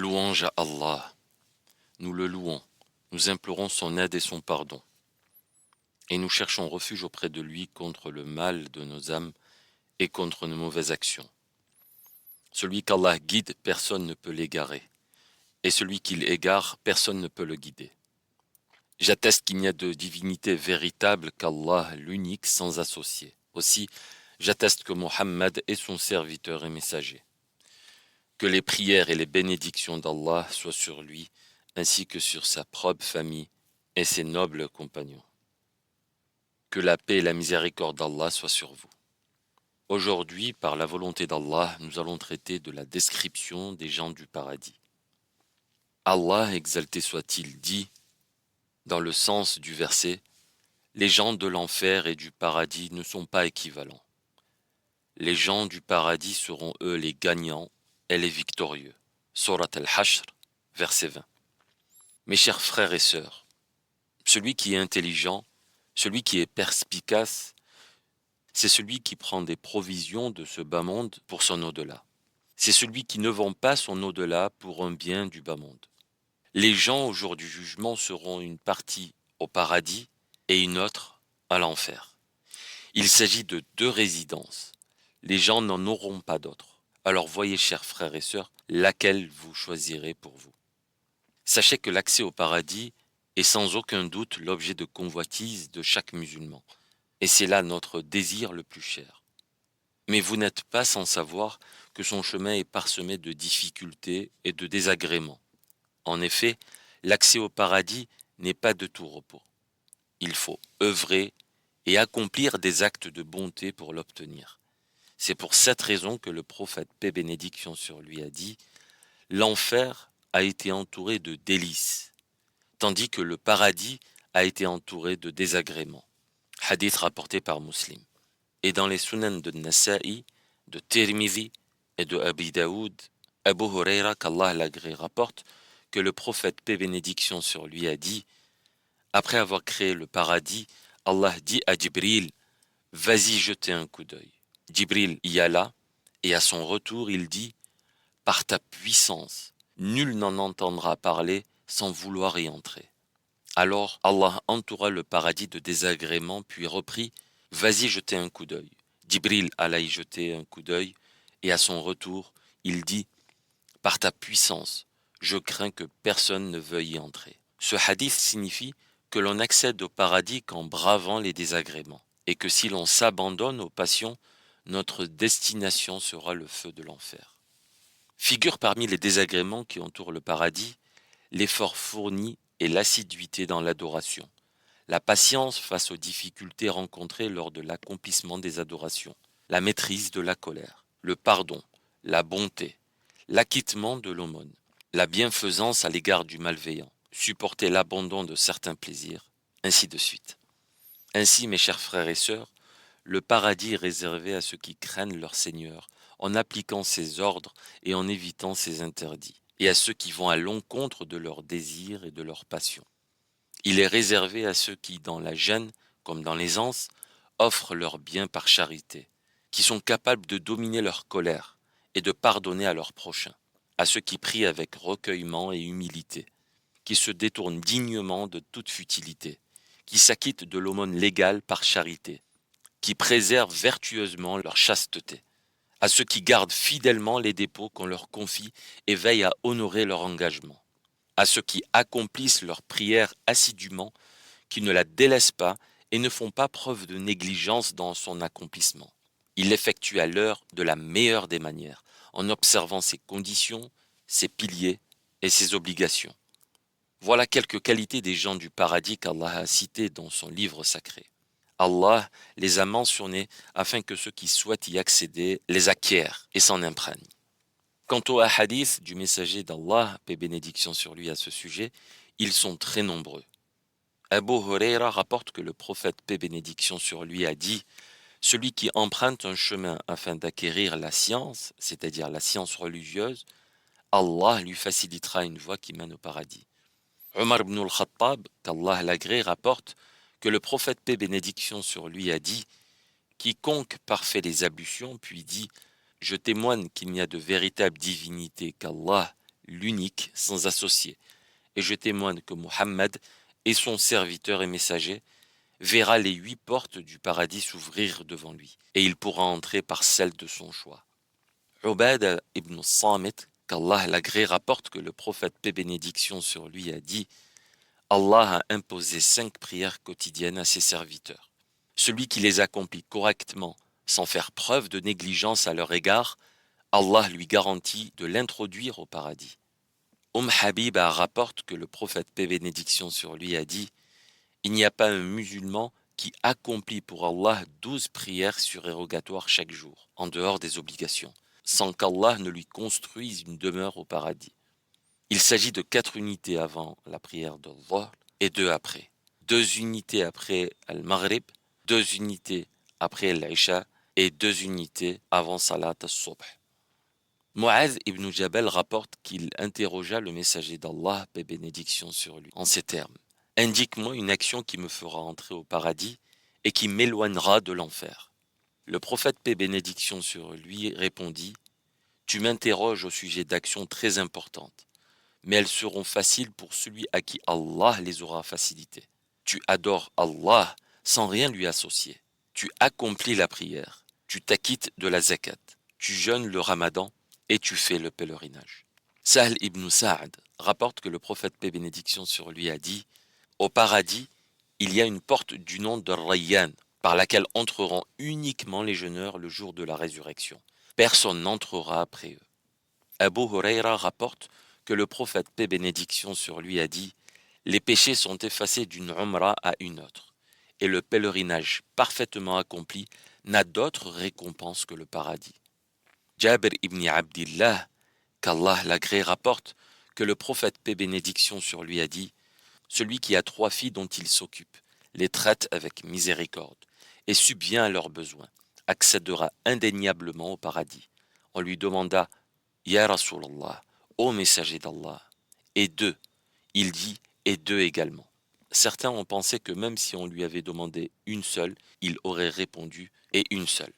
Louange à Allah. Nous le louons, nous implorons son aide et son pardon, et nous cherchons refuge auprès de lui contre le mal de nos âmes et contre nos mauvaises actions. Celui qu'Allah guide, personne ne peut l'égarer, et celui qu'il égare, personne ne peut le guider. J'atteste qu'il n'y a de divinité véritable qu'Allah, l'unique, sans associé. Aussi, j'atteste que Mohammed est son serviteur et messager. Que les prières et les bénédictions d'Allah soient sur lui, ainsi que sur sa propre famille et ses nobles compagnons. Que la paix et la miséricorde d'Allah soient sur vous. Aujourd'hui, par la volonté d'Allah, nous allons traiter de la description des gens du paradis. Allah, exalté soit-il, dit, dans le sens du verset, « Les gens de l'enfer et du paradis ne sont pas équivalents. Les gens du paradis seront eux les gagnants et les victorieux. » Surat al-Hashr, verset 20. Mes chers frères et sœurs, celui qui est intelligent, celui qui est perspicace, c'est celui qui prend des provisions de ce bas monde pour son au-delà. C'est celui qui ne vend pas son au-delà pour un bien du bas monde. Les gens au jour du jugement seront une partie au paradis et une autre à l'enfer. Il s'agit de deux résidences. Les gens n'en auront pas d'autres. Alors voyez, chers frères et sœurs, laquelle vous choisirez pour vous. Sachez que l'accès au paradis est sans aucun doute l'objet de convoitise de chaque musulman. Et c'est là notre désir le plus cher. Mais vous n'êtes pas sans savoir que son chemin est parsemé de difficultés et de désagréments. En effet, l'accès au paradis n'est pas de tout repos. Il faut œuvrer et accomplir des actes de bonté pour l'obtenir. C'est pour cette raison que le prophète, paix et bénédiction sur lui, a dit « L'enfer a été entouré de délices, tandis que le paradis a été entouré de désagréments. » Hadith rapporté par Muslim. Et dans les sunan de Nasa'i, de Tirmidhi et de Abi Daoud, Abu Huraira, qu'Allah l'agrée, rapporte que le prophète, paix et bénédiction sur lui, a dit « Après avoir créé le paradis, Allah dit à Jibril « Vas-y jeter un coup d'œil. » Jibril y alla, et à son retour il dit « Par ta puissance, nul n'en entendra parler sans vouloir y entrer. » Alors Allah entoura le paradis de désagréments, puis reprit « Vas-y jeter un coup d'œil. » Jibril alla y jeter un coup d'œil, et à son retour, il dit « Par ta puissance, je crains que personne ne veuille y entrer. » Ce hadith signifie que l'on accède au paradis qu'en bravant les désagréments, et que si l'on s'abandonne aux passions, notre destination sera le feu de l'enfer. Figure parmi les désagréments qui entourent le paradis l'effort fourni et l'assiduité dans l'adoration, la patience face aux difficultés rencontrées lors de l'accomplissement des adorations, la maîtrise de la colère, le pardon, la bonté, l'acquittement de l'aumône, la bienfaisance à l'égard du malveillant, supporter l'abandon de certains plaisirs, ainsi de suite. Ainsi, mes chers frères et sœurs, le paradis est réservé à ceux qui craignent leur Seigneur, en appliquant ses ordres et en évitant ses interdits, et à ceux qui vont à l'encontre de leurs désirs et de leurs passions. Il est réservé à ceux qui, dans la gêne comme dans l'aisance, offrent leurs biens par charité, qui sont capables de dominer leur colère et de pardonner à leurs prochains, à ceux qui prient avec recueillement et humilité, qui se détournent dignement de toute futilité, qui s'acquittent de l'aumône légale par charité, qui préservent vertueusement leur chasteté, à ceux qui gardent fidèlement les dépôts qu'on leur confie et veillent à honorer leur engagement, à ceux qui accomplissent leur prière assidûment, qui ne la délaissent pas et ne font pas preuve de négligence dans son accomplissement. Ils l'effectuent à l'heure de la meilleure des manières, en observant ses conditions, ses piliers et ses obligations. Voilà quelques qualités des gens du paradis qu'Allah a citées dans son livre sacré. Allah les a mentionnés afin que ceux qui souhaitent y accéder les acquièrent et s'en imprègnent. Quant aux hadiths du messager d'Allah, paix et bénédiction sur lui à ce sujet, ils sont très nombreux. Abu Huraira rapporte que le prophète, paix et bénédiction sur lui, a dit « Celui qui emprunte un chemin afin d'acquérir la science, c'est-à-dire la science religieuse, Allah lui facilitera une voie qui mène au paradis. » Omar ibn al-Khattab, qu'Allah l'agrée, rapporte que le prophète, paix et bénédiction sur lui, a dit « Quiconque parfait les ablutions, puis dit « Je témoigne qu'il n'y a de véritable divinité qu'Allah, l'unique, sans associé, et je témoigne que Mohammed est son serviteur et messager, verra les 8 portes du paradis s'ouvrir devant lui, et il pourra entrer par celle de son choix. Ubad ibn Samit, qu'Allah l'agrée, rapporte que le prophète, paix et bénédiction sur lui, a dit « Allah a imposé 5 prières quotidiennes à ses serviteurs. Celui qui les accomplit correctement, sans faire preuve de négligence à leur égard, Allah lui garantit de l'introduire au paradis. » Habiba rapporte que le prophète, paix et bénédiction sur lui, a dit « Il n'y a pas un musulman qui accomplit pour Allah 12 prières surérogatoires chaque jour, en dehors des obligations, sans qu'Allah ne lui construise une demeure au paradis. Il s'agit de 4 unités avant la prière de Dhuhr et 2 après. 2 unités après Al-Maghrib, 2 unités après l'Isha et 2 unités avant Salat al-Subh. Mu'adh ibn Jabal rapporte qu'il interrogea le messager d'Allah, paix et bénédiction sur lui, en ces termes. « Indique-moi une action qui me fera entrer au paradis et qui m'éloignera de l'enfer. » Le prophète, paix et bénédiction sur lui, répondit « Tu m'interroges au sujet d'actions très importantes, mais elles seront faciles pour celui à qui Allah les aura facilitées. Tu adores Allah sans rien lui associer. Tu accomplis la prière. Tu t'acquittes de la zakat. Tu jeûnes le ramadan et tu fais le pèlerinage. » Sahl ibn Sa'd rapporte que le prophète, paix et bénédiction sur lui, a dit « Au paradis, il y a une porte du nom de Rayyan, par laquelle entreront uniquement les jeûneurs le jour de la résurrection. Personne n'entrera après eux. » Abu Huraira rapporte que le prophète, paix et bénédiction sur lui, a dit « Les péchés sont effacés d'une umrah à une autre, et le pèlerinage parfaitement accompli n'a d'autre récompense que le paradis. » Jabir ibn Abdillah, qu'Allah l'agrée, rapporte que le prophète, paix et bénédiction sur lui, a dit « Celui qui a 3 filles dont il s'occupe, les traite avec miséricorde, et subvient à leurs besoins, accédera indéniablement au paradis. » On lui demanda « Ya Rasulallah, ô messager d'Allah, et 2 ?» Il dit « et 2 également. » Certains ont pensé que même si on lui avait demandé une seule, il aurait répondu « et une seule ».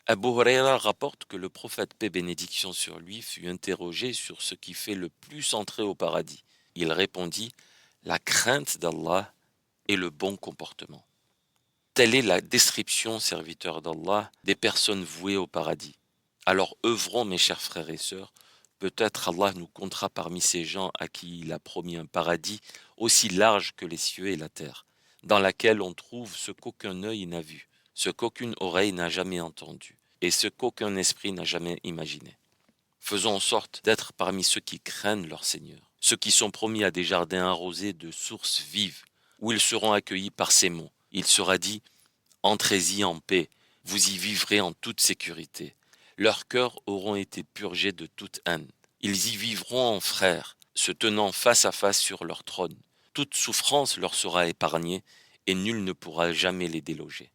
Abu Huraira rapporte que le prophète, paix et bénédiction sur lui, fut interrogé sur ce qui fait le plus entrer au paradis. Il répondit « la crainte d'Allah et le bon comportement. » Telle est la description, serviteurs d'Allah, des personnes vouées au paradis. Alors œuvrons, mes chers frères et sœurs, peut-être Allah nous comptera parmi ces gens à qui il a promis un paradis aussi large que les cieux et la terre, dans laquelle on trouve ce qu'aucun œil n'a vu, ce qu'aucune oreille n'a jamais entendu, et ce qu'aucun esprit n'a jamais imaginé. Faisons en sorte d'être parmi ceux qui craignent leur Seigneur, ceux qui sont promis à des jardins arrosés de sources vives, où ils seront accueillis par ces mots. Il sera dit « Entrez-y en paix, vous y vivrez en toute sécurité. » Leurs cœurs auront été purgés de toute haine. Ils y vivront en frères, se tenant face à face sur leur trône. Toute souffrance leur sera épargnée, et nul ne pourra jamais les déloger.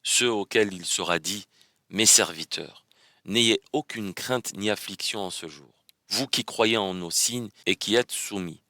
Ceux auxquels il sera dit « Mes serviteurs, n'ayez aucune crainte ni affliction en ce jour. Vous qui croyez en nos signes et qui êtes soumis,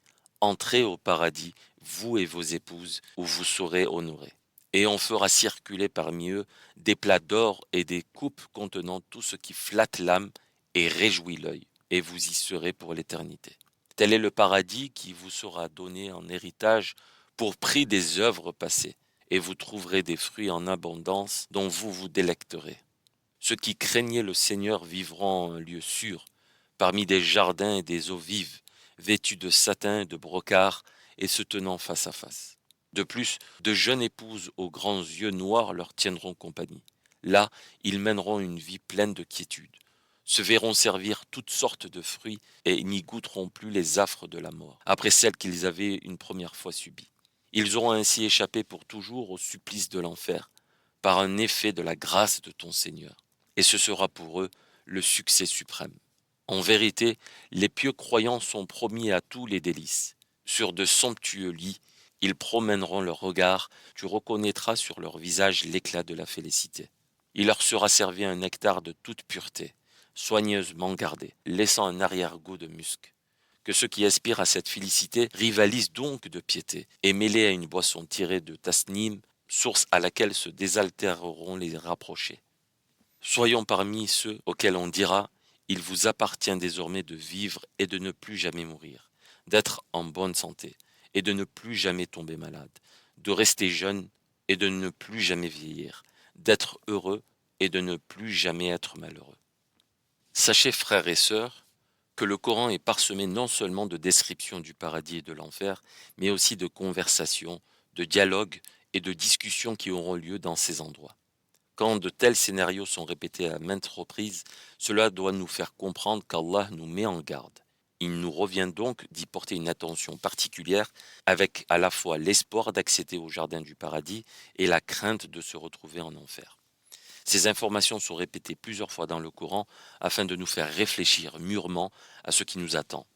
entrez au paradis, vous et vos épouses, où vous serez honorés. Et on fera circuler parmi eux des plats d'or et des coupes contenant tout ce qui flatte l'âme et réjouit l'œil, et vous y serez pour l'éternité. Tel est le paradis qui vous sera donné en héritage pour prix des œuvres passées, et vous trouverez des fruits en abondance dont vous vous délecterez. Ceux qui craignaient le Seigneur vivront en un lieu sûr, parmi des jardins et des eaux vives, vêtus de satin et de brocart, et se tenant face à face. De plus, de jeunes épouses aux grands yeux noirs leur tiendront compagnie. Là, ils mèneront une vie pleine de quiétude, se verront servir toutes sortes de fruits et n'y goûteront plus les affres de la mort, après celles qu'ils avaient une première fois subies. Ils auront ainsi échappé pour toujours au supplice de l'enfer, par un effet de la grâce de ton Seigneur. Et ce sera pour eux le succès suprême. En vérité, les pieux croyants sont promis à tous les délices. Sur de somptueux lits, ils promèneront leur regard, tu reconnaîtras sur leur visage l'éclat de la félicité. Il leur sera servi un nectar de toute pureté, soigneusement gardé, laissant un arrière-goût de musc. Que ceux qui aspirent à cette félicité rivalisent donc de piété, et mêlés à une boisson tirée de tasnim, source à laquelle se désaltéreront les rapprochés. Soyons parmi ceux auxquels on dira il vous appartient désormais de vivre et de ne plus jamais mourir, d'être en bonne santé et de ne plus jamais tomber malade, de rester jeune et de ne plus jamais vieillir, d'être heureux et de ne plus jamais être malheureux. Sachez, frères et sœurs, que le Coran est parsemé non seulement de descriptions du paradis et de l'enfer, mais aussi de conversations, de dialogues et de discussions qui auront lieu dans ces endroits. Quand de tels scénarios sont répétés à maintes reprises, cela doit nous faire comprendre qu'Allah nous met en garde. Il nous revient donc d'y porter une attention particulière avec à la fois l'espoir d'accéder au jardin du paradis et la crainte de se retrouver en enfer. Ces informations sont répétées plusieurs fois dans le Coran afin de nous faire réfléchir mûrement à ce qui nous attend.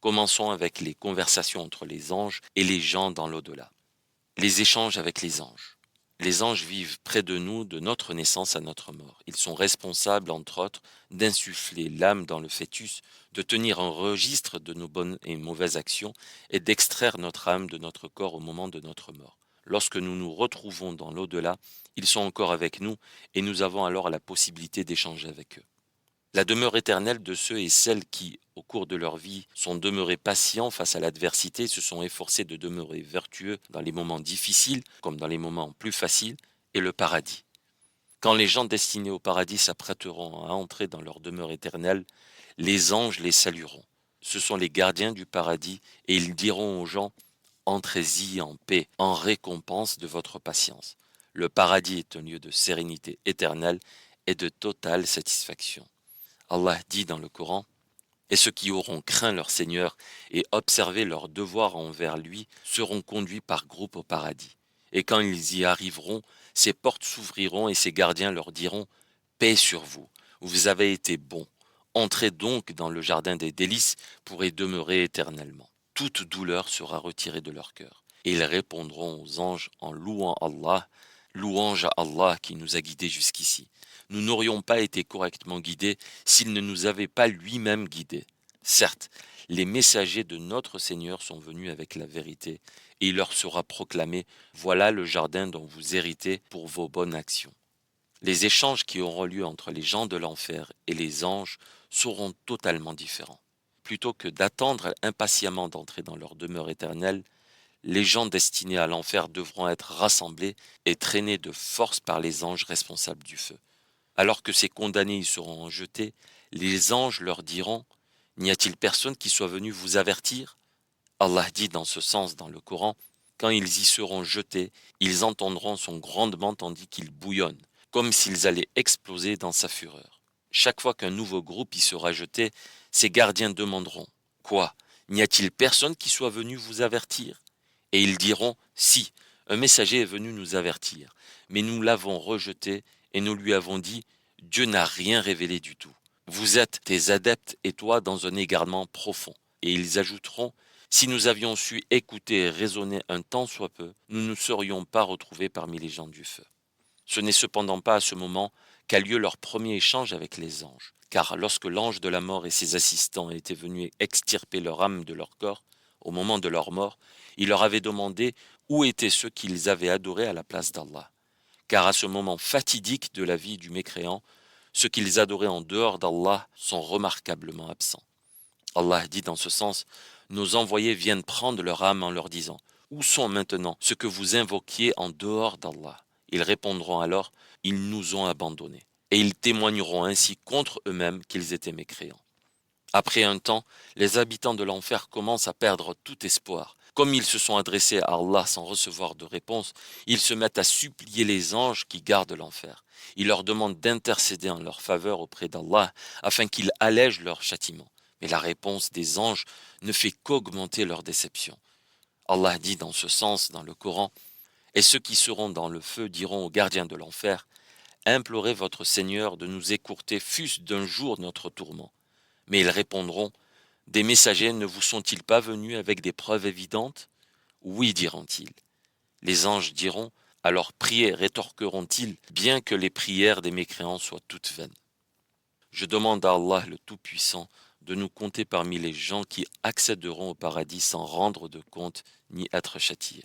Commençons avec les conversations entre les anges et les gens dans l'au-delà. Les échanges avec les anges. Les anges vivent près de nous de notre naissance à notre mort. Ils sont responsables, entre autres, d'insuffler l'âme dans le fœtus, de tenir un registre de nos bonnes et mauvaises actions et d'extraire notre âme de notre corps au moment de notre mort. Lorsque nous nous retrouvons dans l'au-delà, ils sont encore avec nous et nous avons alors la possibilité d'échanger avec eux. La demeure éternelle de ceux et celles qui, au cours de leur vie, sont demeurés patients face à l'adversité, se sont efforcés de demeurer vertueux dans les moments difficiles comme dans les moments plus faciles, est le paradis. Quand les gens destinés au paradis s'apprêteront à entrer dans leur demeure éternelle, les anges les salueront. Ce sont les gardiens du paradis et ils diront aux gens: entrez-y en paix, en récompense de votre patience. Le paradis est un lieu de sérénité éternelle et de totale satisfaction. Allah dit dans le Coran: et ceux qui auront craint leur Seigneur et observé leur devoir envers lui seront conduits par groupe au paradis. Et quand ils y arriveront, ses portes s'ouvriront et ses gardiens leur diront: paix sur vous, vous avez été bons. Entrez donc dans le jardin des délices pour y demeurer éternellement. Toute douleur sera retirée de leur cœur. Et ils répondront aux anges en louant Allah: louange à Allah qui nous a guidés jusqu'ici. Nous n'aurions pas été correctement guidés s'il ne nous avait pas lui-même guidés. Certes, les messagers de notre Seigneur sont venus avec la vérité, et il leur sera proclamé: voilà le jardin dont vous héritez pour vos bonnes actions. Les échanges qui auront lieu entre les gens de l'enfer et les anges seront totalement différents. Plutôt que d'attendre impatiemment d'entrer dans leur demeure éternelle, les gens destinés à l'enfer devront être rassemblés et traînés de force par les anges responsables du feu. Alors que ces condamnés y seront jetés, les anges leur diront: n'y a-t-il personne qui soit venu vous avertir? Allah dit dans ce sens dans le Coran: quand ils y seront jetés, ils entendront son grondement tandis qu'il bouillonne, comme s'ils allaient exploser dans sa fureur. Chaque fois qu'un nouveau groupe y sera jeté, ses gardiens demanderont: quoi? N'y a-t-il personne qui soit venu vous avertir? Et ils diront: si, un messager est venu nous avertir, mais nous l'avons rejeté et nous lui avons dit: Dieu n'a rien révélé du tout. Vous êtes tes adeptes et toi dans un égarement profond. Et ils ajouteront: si nous avions su écouter et raisonner un tant soit peu, nous ne nous serions pas retrouvés parmi les gens du feu. Ce n'est cependant pas à ce moment qu'a lieu leur premier échange avec les anges, car lorsque l'ange de la mort et ses assistants étaient venus extirper leur âme de leur corps, au moment de leur mort, il leur avait demandé où étaient ceux qu'ils avaient adorés à la place d'Allah. Car à ce moment fatidique de la vie du mécréant, ceux qu'ils adoraient en dehors d'Allah sont remarquablement absents. Allah dit dans ce sens: nos envoyés viennent prendre leur âme en leur disant: où sont maintenant ceux que vous invoquiez en dehors d'Allah? Ils répondront alors: ils nous ont abandonnés. Et ils témoigneront ainsi contre eux-mêmes qu'ils étaient mécréants. Après un temps, les habitants de l'enfer commencent à perdre tout espoir. Comme ils se sont adressés à Allah sans recevoir de réponse, ils se mettent à supplier les anges qui gardent l'enfer. Ils leur demandent d'intercéder en leur faveur auprès d'Allah afin qu'il allège leur châtiment. Mais la réponse des anges ne fait qu'augmenter leur déception. Allah dit dans ce sens dans le Coran: et ceux qui seront dans le feu diront aux gardiens de l'enfer: implorez votre Seigneur de nous écourter fût-ce d'un jour notre tourment. Mais ils répondront: des messagers ne vous sont-ils pas venus avec des preuves évidentes? Oui, diront-ils. Les anges diront: alors priez, rétorqueront-ils, bien que les prières des mécréants soient toutes vaines. Je demande à Allah le Tout-Puissant de nous compter parmi les gens qui accéderont au paradis sans rendre de compte ni être châtiés.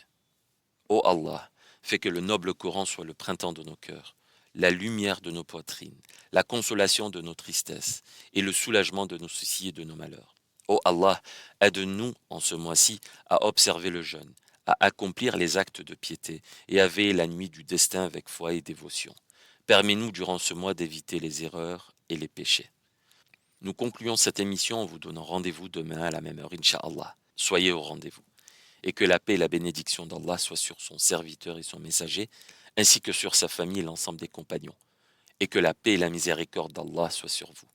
Ô Allah, fais que le noble Coran soit le printemps de nos cœurs, la lumière de nos poitrines, la consolation de nos tristesses et le soulagement de nos soucis et de nos malheurs. Ô Allah, aide-nous en ce mois-ci à observer le jeûne, à accomplir les actes de piété et à veiller la nuit du destin avec foi et dévotion. Permets-nous durant ce mois d'éviter les erreurs et les péchés. Nous concluons cette émission en vous donnant rendez-vous demain à la même heure, Inch'Allah. Soyez au rendez-vous. Et que la paix et la bénédiction d'Allah soient sur son serviteur et son messager, ainsi que sur sa famille et l'ensemble des compagnons. Et que la paix et la miséricorde d'Allah soient sur vous.